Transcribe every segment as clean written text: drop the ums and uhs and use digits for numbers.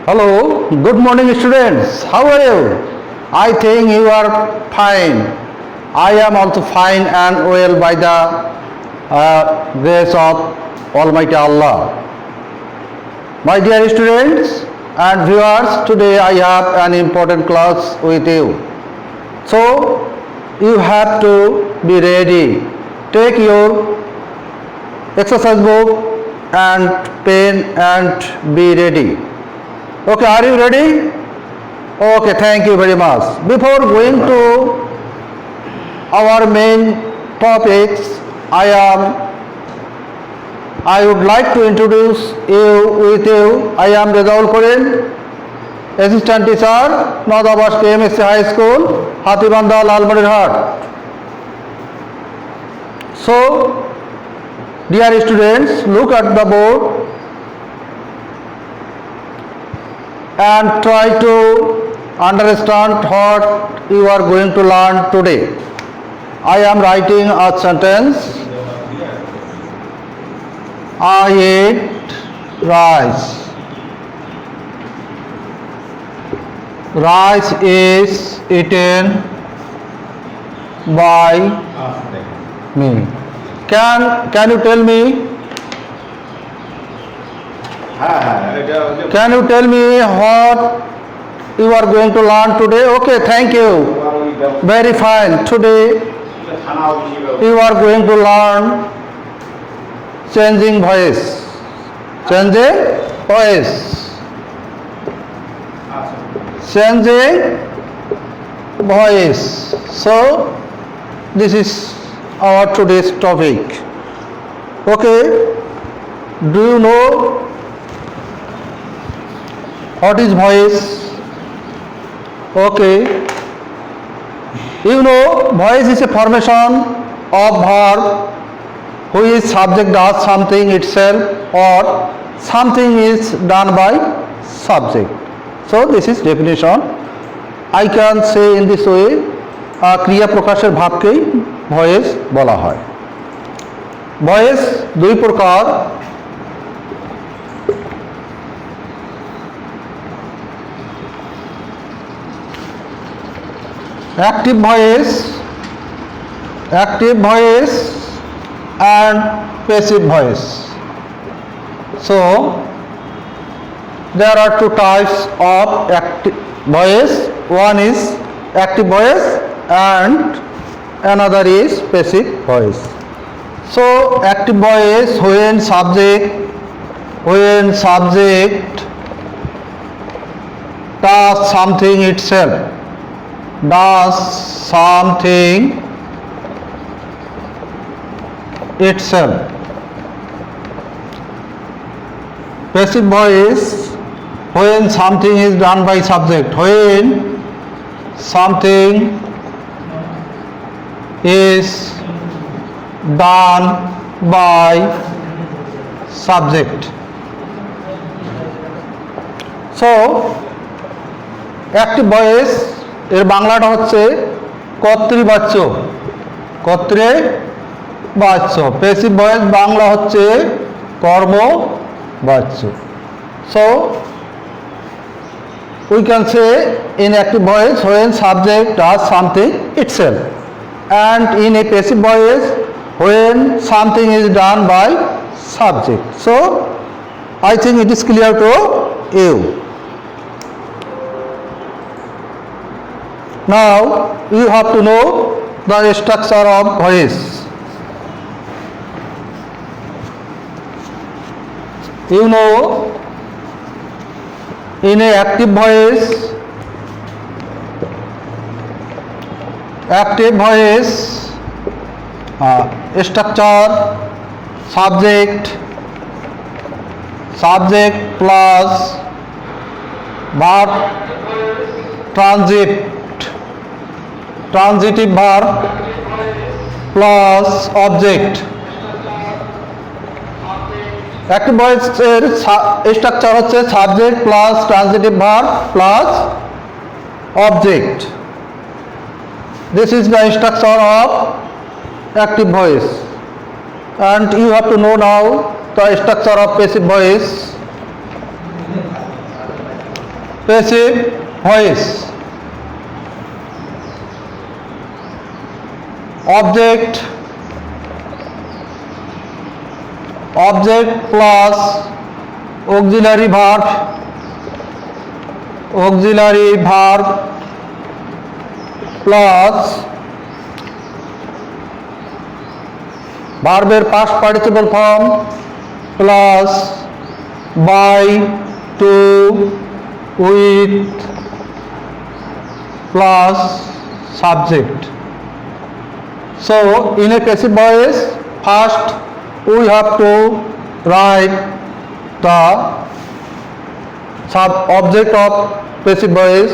Hello, good morning students. How are you? I think you are fine. I am also fine and well by the grace of Almighty Allah. My dear students and viewers, today I have an important class with you. So you have to be ready. Take your exercise book and pen and be ready. Okay, are you ready? Okay, thank you very much. Before going to our main topics, I would like to introduce you. I am Rezaul Koren, Assistant Teacher, Nadabash KMSC High School, Hatibanda, Lalbarirhat. So, dear students, look at the board and try to understand what you are going to learn today. I am writing a sentence. I ate rice. Rice is eaten by me. Can you tell me? Can you tell me what you are going to learn today? Okay, thank you. Very fine. Today you are going to learn changing voice. Changing voice. Changing voice. So this is our today's topic. Okay. Do you know what is voice? Okay. You know, voice is a formation of verb whose subject does something itself or something is done by subject. So this is definition. I can say in this way, ক্রিয়া প্রকাশের ভাবকেই voice বলা হয়। Voice দুই প্রকার। Active voice and passive voice. So there are two types of active voice. One is active voice and another is passive voice. So active voice when subject does something itself. Does something itself. Passive voice when something is done by subject. When something is done by subject. So active voice এর বাংলাটা হচ্ছে কর্তৃবাচ্য। Passive voice Bangla হচ্ছে কর্মবাচ্য। So we can say in active voice when subject does something itself, and in a passive voice when something is done by subject. So I think it is clear to you. Now you have to know the structure of voice. You know, in a active voice structure subject plus verb transitive verb plus object. Active voice এর structure হচ্ছে subject plus transitive verb plus object. This is the structure of active voice, and you have to know now the structure of passive voice. passive voice. Object plus auxiliary verb plus ভার্বের past participle form plus by, to, with plus subject. So in a passive voice, first we have to write the object of passive voice,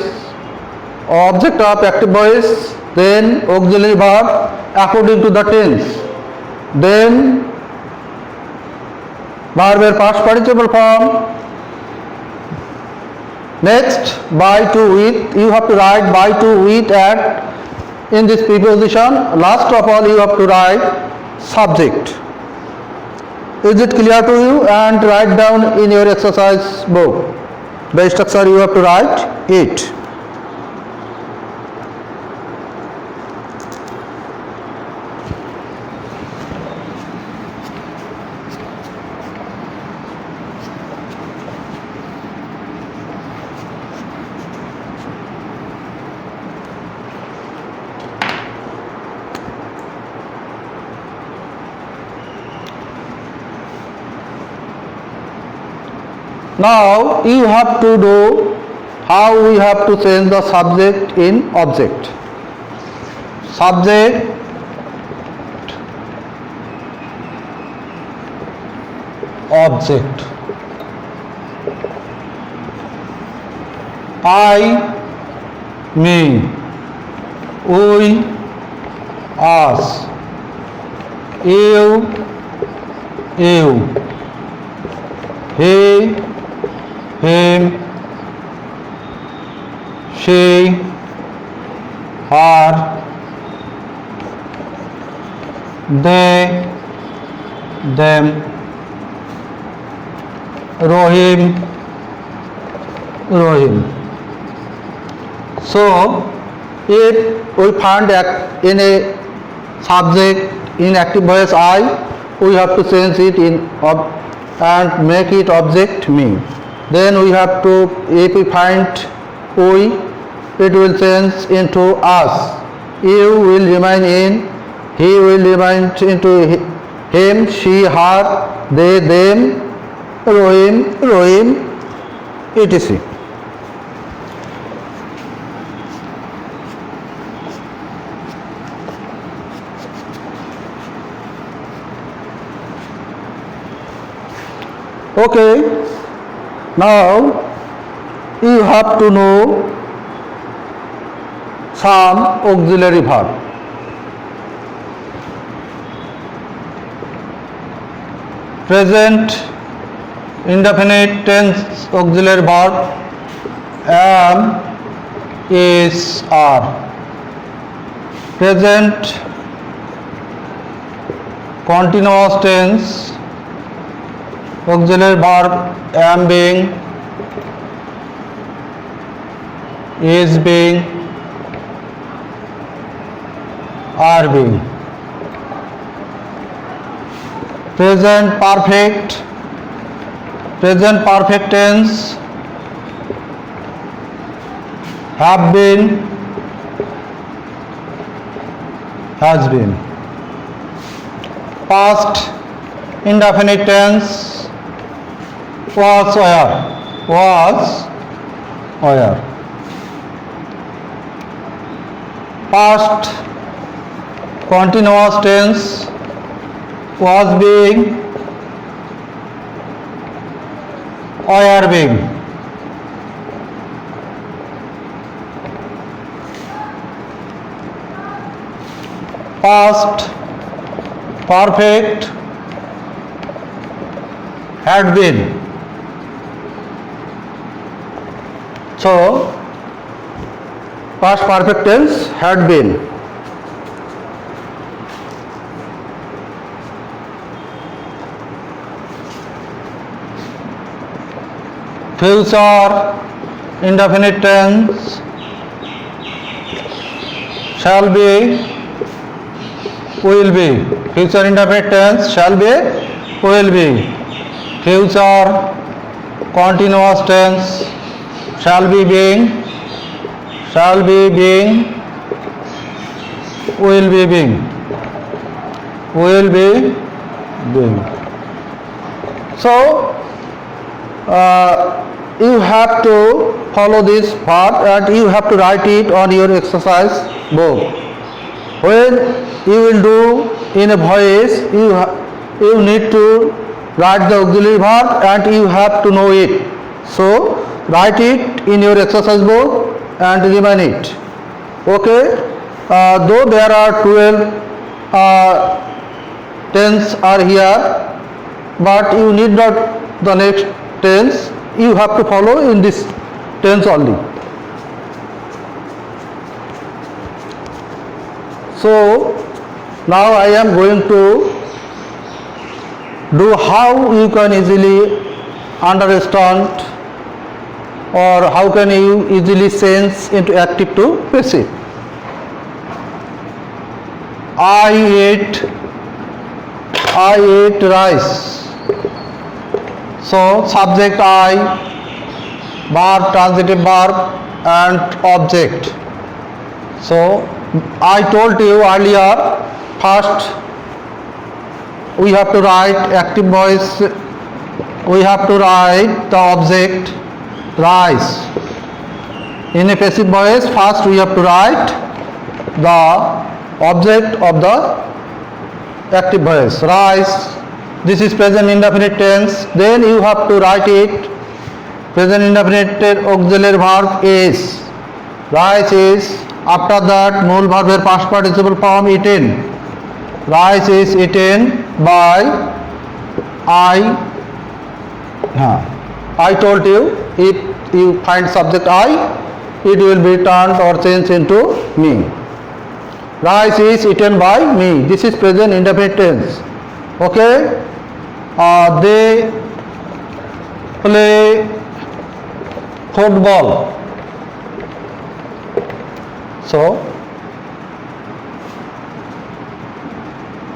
object of active voice, then auxiliary verb according to the tense, then verb past participle form. Next, by, to, with, you have to write by, to, with at in this preposition. Last of all, you have to write subject. Is it clear to you? And write down in your exercise book the structure you have to write it. Now you have to do how we have to change the subject in object. Subject object. I, me, we, us, you, he, him, she, her, they, them, Rohim. So if we find in a subject in active voice I, we have to change it in and make it object me. Then we have to, if we find we, it will change into us. You will remain in, he will remain into him, she, her, they, them, Rohim, etc. Okay, now you have to know some auxiliary verb. Present indefinite tense auxiliary verb am, is, are. Present continuous tense auxiliary verb am being, is being, are being. Present perfect tense have been, has been. Past indefinite tense was, where. Past continuous tense was being, were being. Past perfect had been. So past perfect tense had been. Future indefinite tense shall be, will be. Future indefinite tense shall be, will be. Future continuous tense shall be being, will be being, will be being. So you have to follow this part and you have to write it on your exercise book. When you will do in a voice, you need to write the auxiliary verb and you have to know it. So write it in your exercise book and remind it. Okay. Though there are 12 tense are here, but you need not the next tense. You have to follow in this tense only. So now I am going to do how you can easily understand or how can you easily change into active to passive. I ate rice. So subject I, verb, transitive verb and object. So I told you earlier, first we have to write active voice, we have to write the object rice. In a passive voice, first we have to write the object of the active voice, rice. This is present indefinite tense. Then you have to write it present indefinite auxiliary verb is. Rice is. After that, mole verb past participle form eaten. Rice is eaten by I. I told you, if you find subject I, it will be turned or changed into me. Rice is eaten by me. This is present indefinite tense. Okay. They play football. So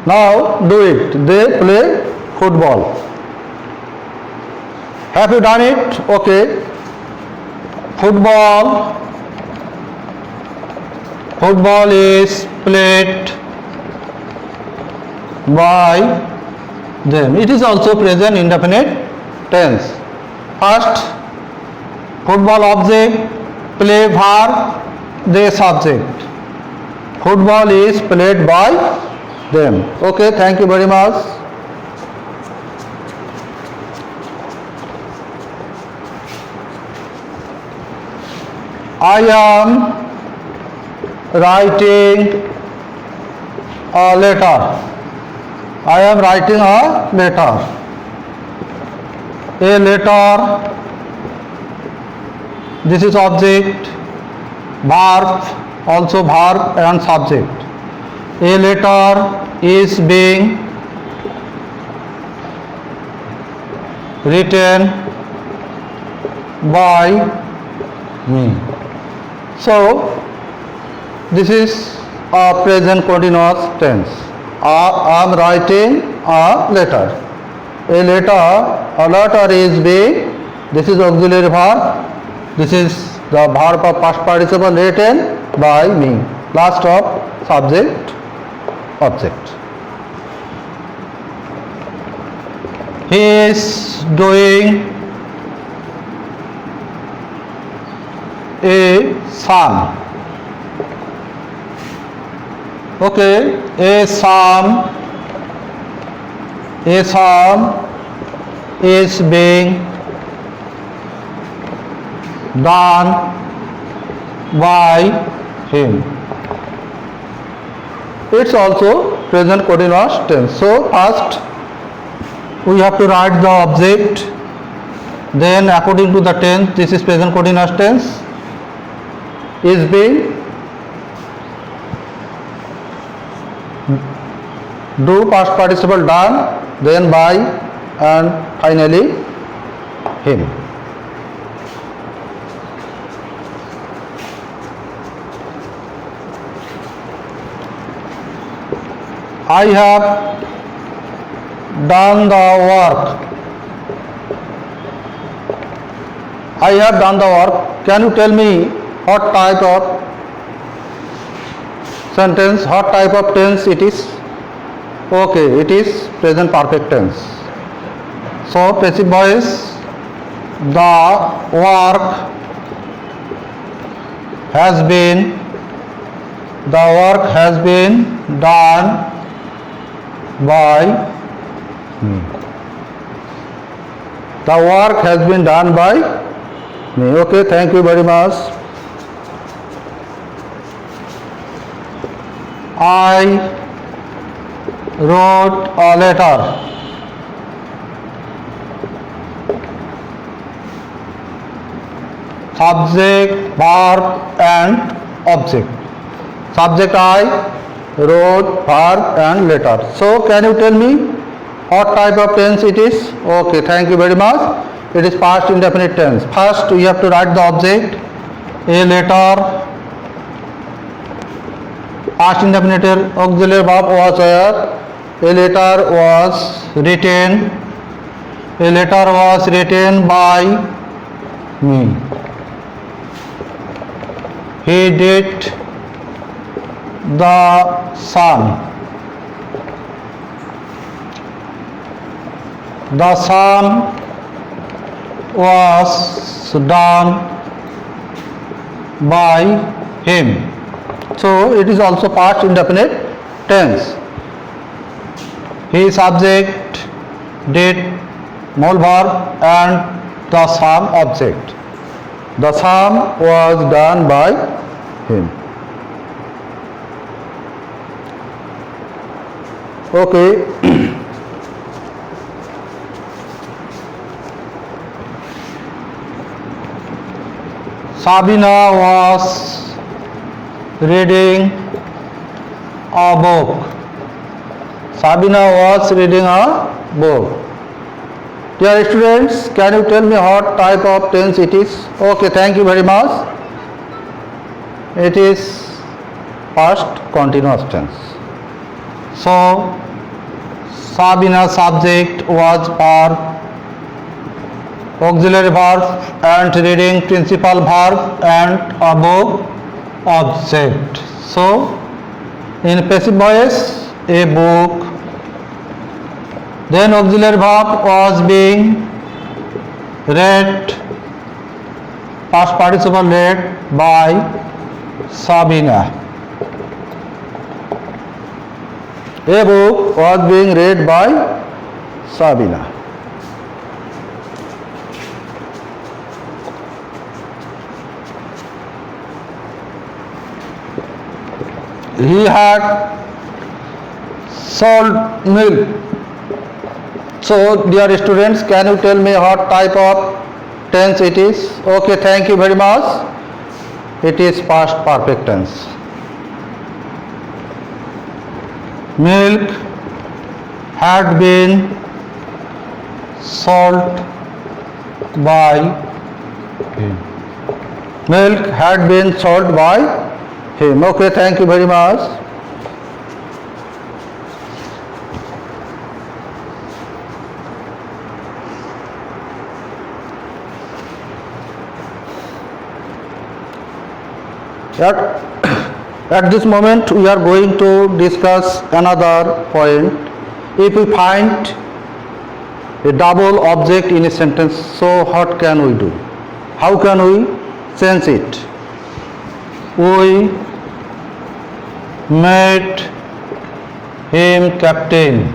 now do it. They play football. Have you done it? Okay. Football is played by them. It is also present indefinite tense. First, football object, play verb, they subject. Football is played by them. Okay, thank you very much. I am writing a letter. I am writing a letter. A letter, this is object, verb, also verb and subject. A letter is being written by me. So this is a present continuous tense. I am writing a letter. A letter is being, this is auxiliary verb, this is the verb of past participle written by me. Last of subject, object. He is doing a sum. Okay, a sum is being done by him. It's also present continuous tense. So first we have to write the object, then according to the tense, this is present continuous tense, is being, do past participle done, then by, and finally him. I have done the work. I have done the work. Can you tell me what type of sentence, what type of tense it is? Okay, it is present perfect tense. So passive voice, the work has been done by me. The work has been done by me. Okay, thank you very much. I wrote a letter. Subject, verb and object. Subject I, wrote, verb and letter. So can you tell me what type of tense it is? Okay, thank you very much. It is past indefinite tense. First we have to write the object. A letter. Past indefinite auxiliary verb was where? A letter was written. A letter was written by me. He did the sun. The sun was done by him. So it is also past indefinite tense. He subject, did, mole verb and the sun object. The sum was done by him. Okay. Sabina was reading a book. Sabina was reading a book. Dear students, can you tell me what type of tense it is? Okay, thank you very much. It is past continuous tense. So, Sabina subject was verb, auxiliary verb and reading principal verb and a book object. So, in passive voice, a book. Then auxiliary verb was being read, past participle read by Sabina. A book was being read by Sabina. He had sold milk. So, dear students, can you tell me what type of tense it is? Okay, thank you very much. It is past perfect tense. Milk had been sold by him. Milk had been sold by him. Okay, thank you very much. At this moment we are going to discuss another point. If we find a double object in a sentence, so what can we do? How can we change it? We made him captain.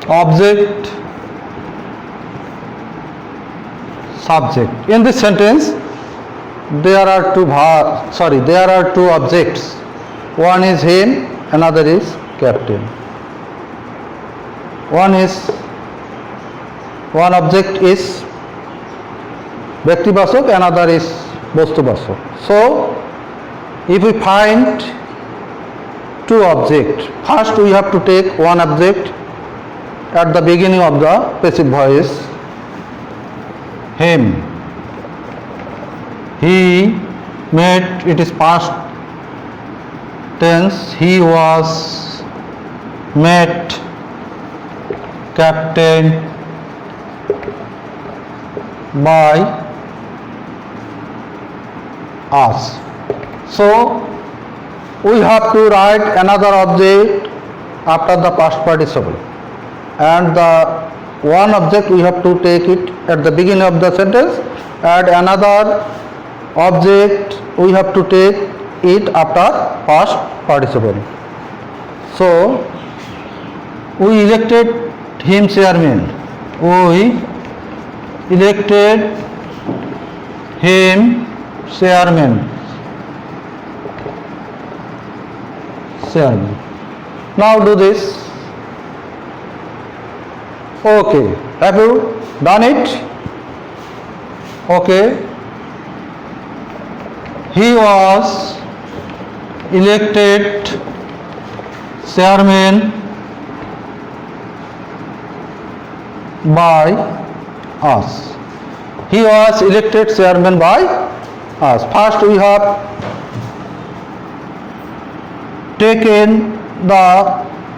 Object, subject. In this sentence, there are two objects. One is him, another is captain. One object is Byaktibachak, another is Bostubachak. So, if we find two objects, first we have to take one object at the beginning of the passive voice. Him. He met, it is past tense. He was met. Captain by us. So we have to write another object after the past participle, and the one object we have to take it at the beginning of the sentence, and another object we have to take it after past participle. So we elected him chairman. We elected him chairman. Chairman. Now do this. Okay. Have you done it? Okay. He was elected chairman by us. He was elected chairman by us. First we have taken the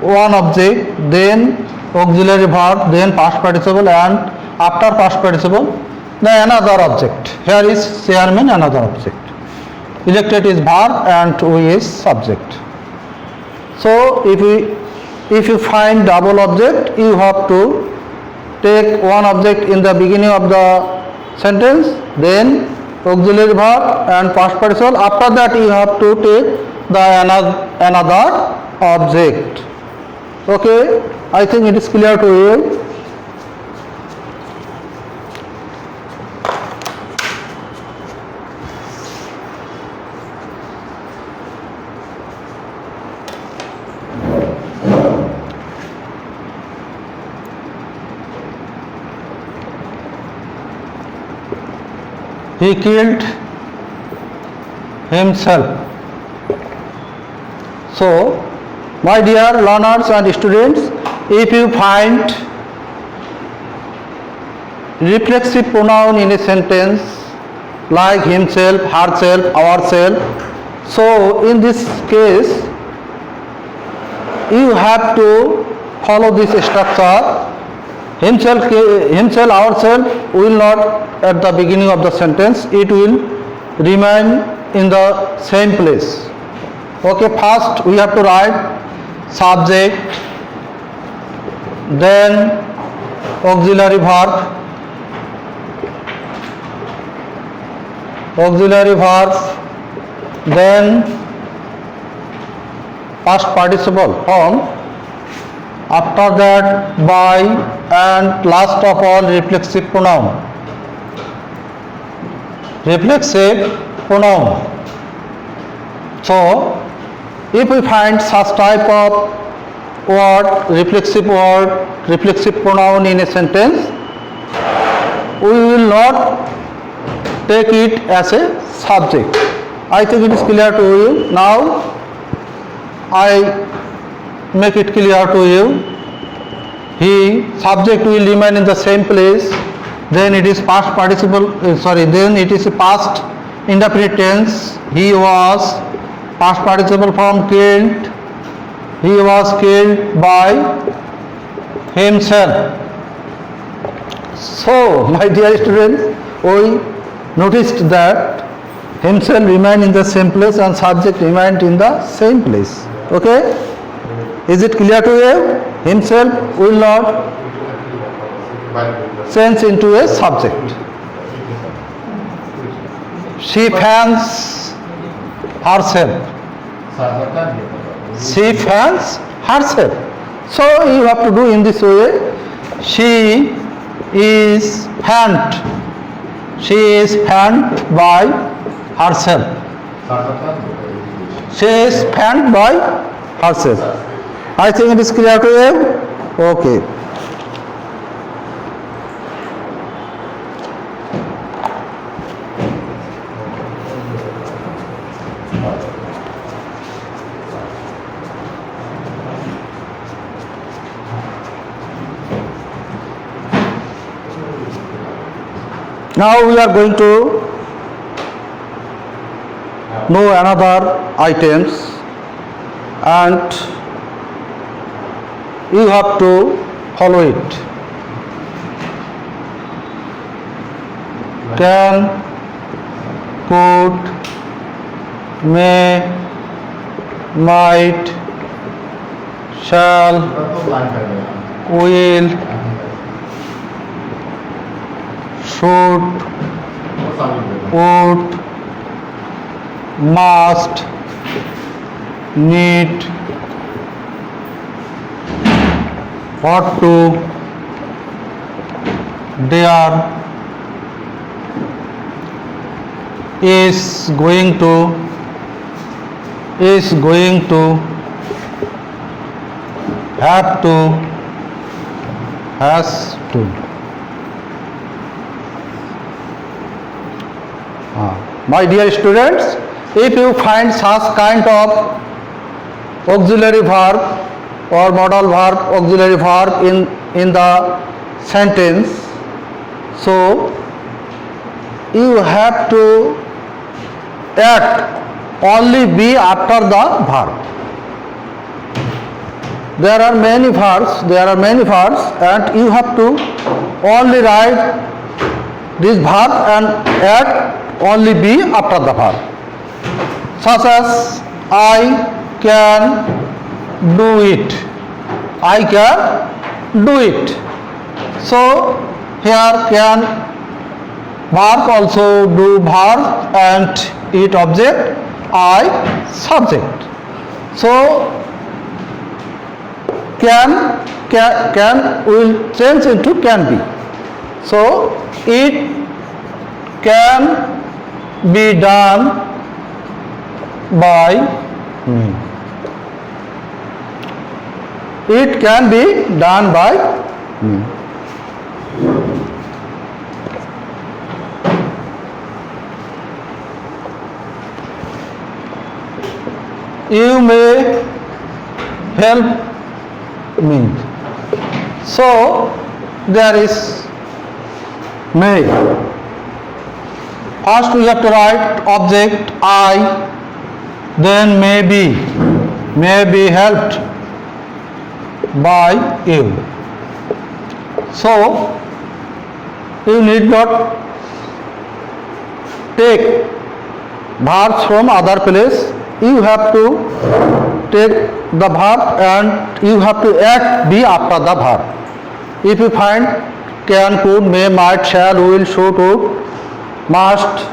one object, then auxiliary verb, then past participle, and after past participle then another object. Here is chairman, another object. Elected is verb and we is subject. So if you find double object, you have to take one object in the beginning of the sentence, then auxiliary verb and past participle. After that you have to take the another object. Okay, I think it is clear to you. He killed himself. So, my dear learners and students, if you find reflexive pronoun in a sentence like himself, herself, ourself, so in this case you have to follow this structure. Himself, ourself will not at the beginning of the sentence, it will remain in the same place. Okay, first we have to write subject, then auxiliary verb, then past participle form, after that by, and last of all reflexive pronoun. So if we find such type of reflexive pronoun in a sentence, we will not take it as a subject. I think it is clear to you. Now I make it clear to you. Subject will remain in the same place, then it is past participle, then it is past indefinite tense. He was, past participle form killed, he was killed by himself. So my dear students, we noticed that himself remained in the same place and subject remained in the same place. Okay, is it clear to you? Himself will not change into a subject. She fans herself. She fans herself. So you have to do in this way. She is fanned. She is fanned by herself. She is fanned by herself. I think it is clear to you? Okay. Now we are going to know another items, and you have to follow it. Can, could, may, might, shall, will, should, would, must, need, ought to, dare, is going to, have to, has to. My dear students, if you find such kind of auxiliary verb or modal verb, auxiliary verb in the sentence, so you have to add only be after the verb. There are many verbs, and you have to only write this verb and add only be after the verb. Such as I can do it. I can do it. So here can verb also do verb and it object, I subject. So can will change into can be. So it can be done by me. It can be done by me. You may help me. So there is may. First we have to write object I, then may be helped by you. So you need not take verbs from other place. You have to take the verb and you have to add be after the verb. If you find can, could, may, might, shall, will, should, would, must,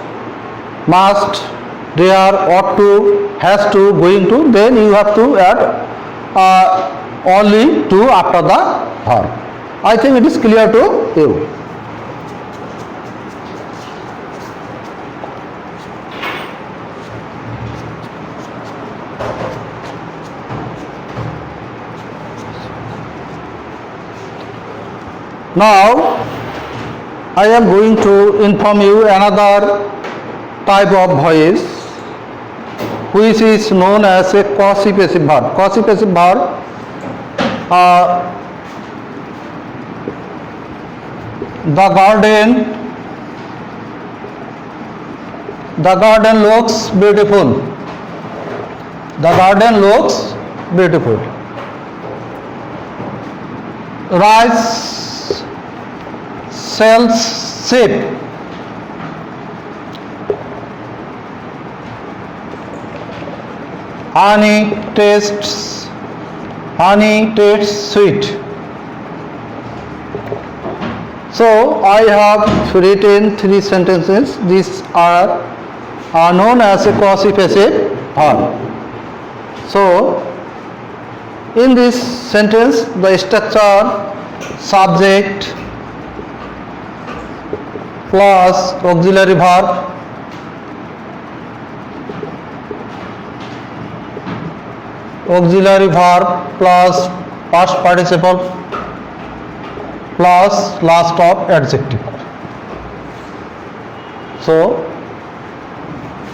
dare, ought to, has to, going to, then you have to add only to after the verb. I think it is clear to you. Now I am going to inform you another type of voice which is known as a quasi-passive verb. Quasi-passive verb the garden looks beautiful. The garden looks beautiful. Rice sells cheap. Honey tastes sweet. So I have written 3 sentences. These are known as a quasi-passive verb. So in this sentence the structure subject plus auxiliary verb plus past participle plus last of adjective. So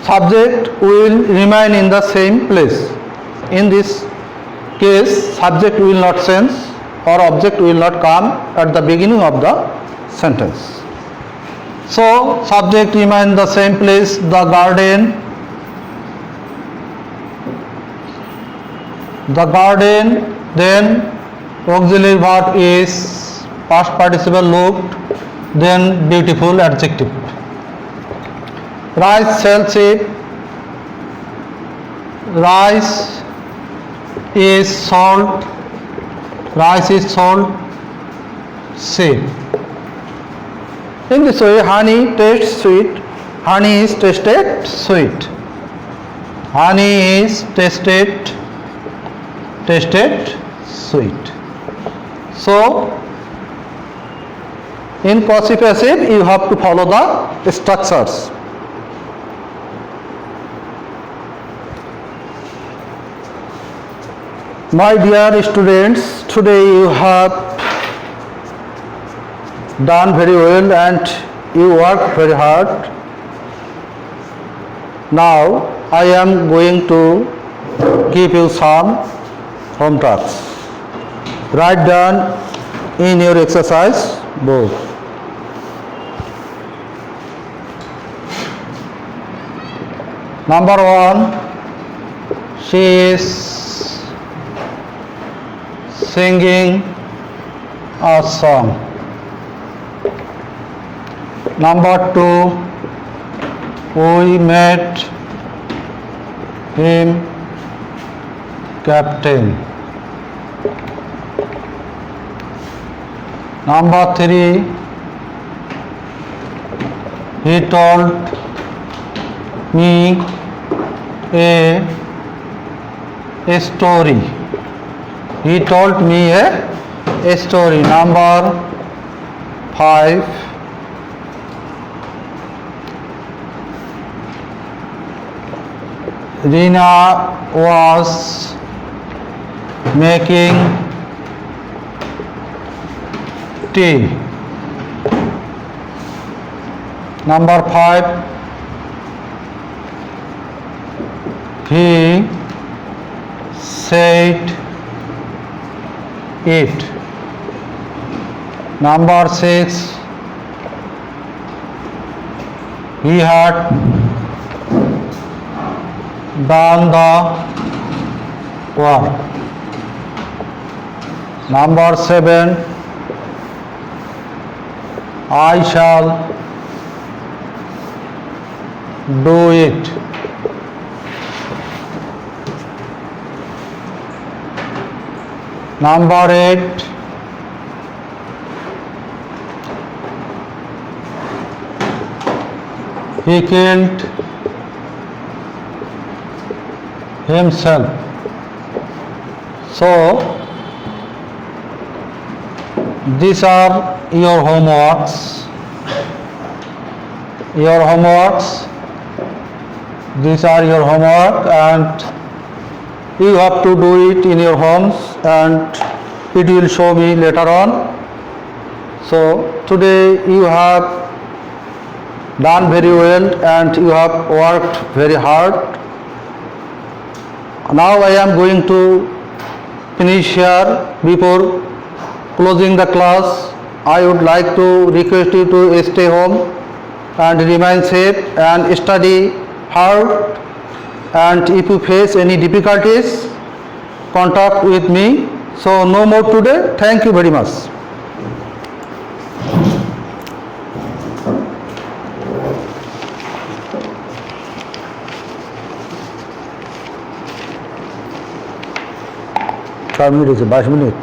subject will remain in the same place. In this case subject will not change or object will not come at the beginning of the sentence. So subject remain the same place, the garden. The garden, then auxiliary verb is past participle looked, then beautiful adjective. Rice sells it. Rice is sold. Rice is sold. Sheep. In this way, honey tastes sweet. Honey is tasted sweet. Honey is tasted sweet. So, in passive passive, you have to follow the structures. My dear students, today you have done very well and you worked very hard. Now I am going to give you some home tasks. Write down in your exercise book. Number 1, she is singing a song. Number 2, we met him captain. Number 3, he told me a story. He told me a story. Number 5, Rina was making tea. Number 5, he said it. Number 6, he had done the work. Number 7, I shall do it. Number 8, he killed himself. So these are your homeworks. These are your homework and you have to do it in your homes and it will show me later on. So today you have done very well and you have worked very hard. Now I am going to finish here. Before closing the class, I would like to request you to stay home and remain safe and study hard. And if you face any difficulties, contact with me. So no more today. Thank you very much. Minutes, 22 minutes.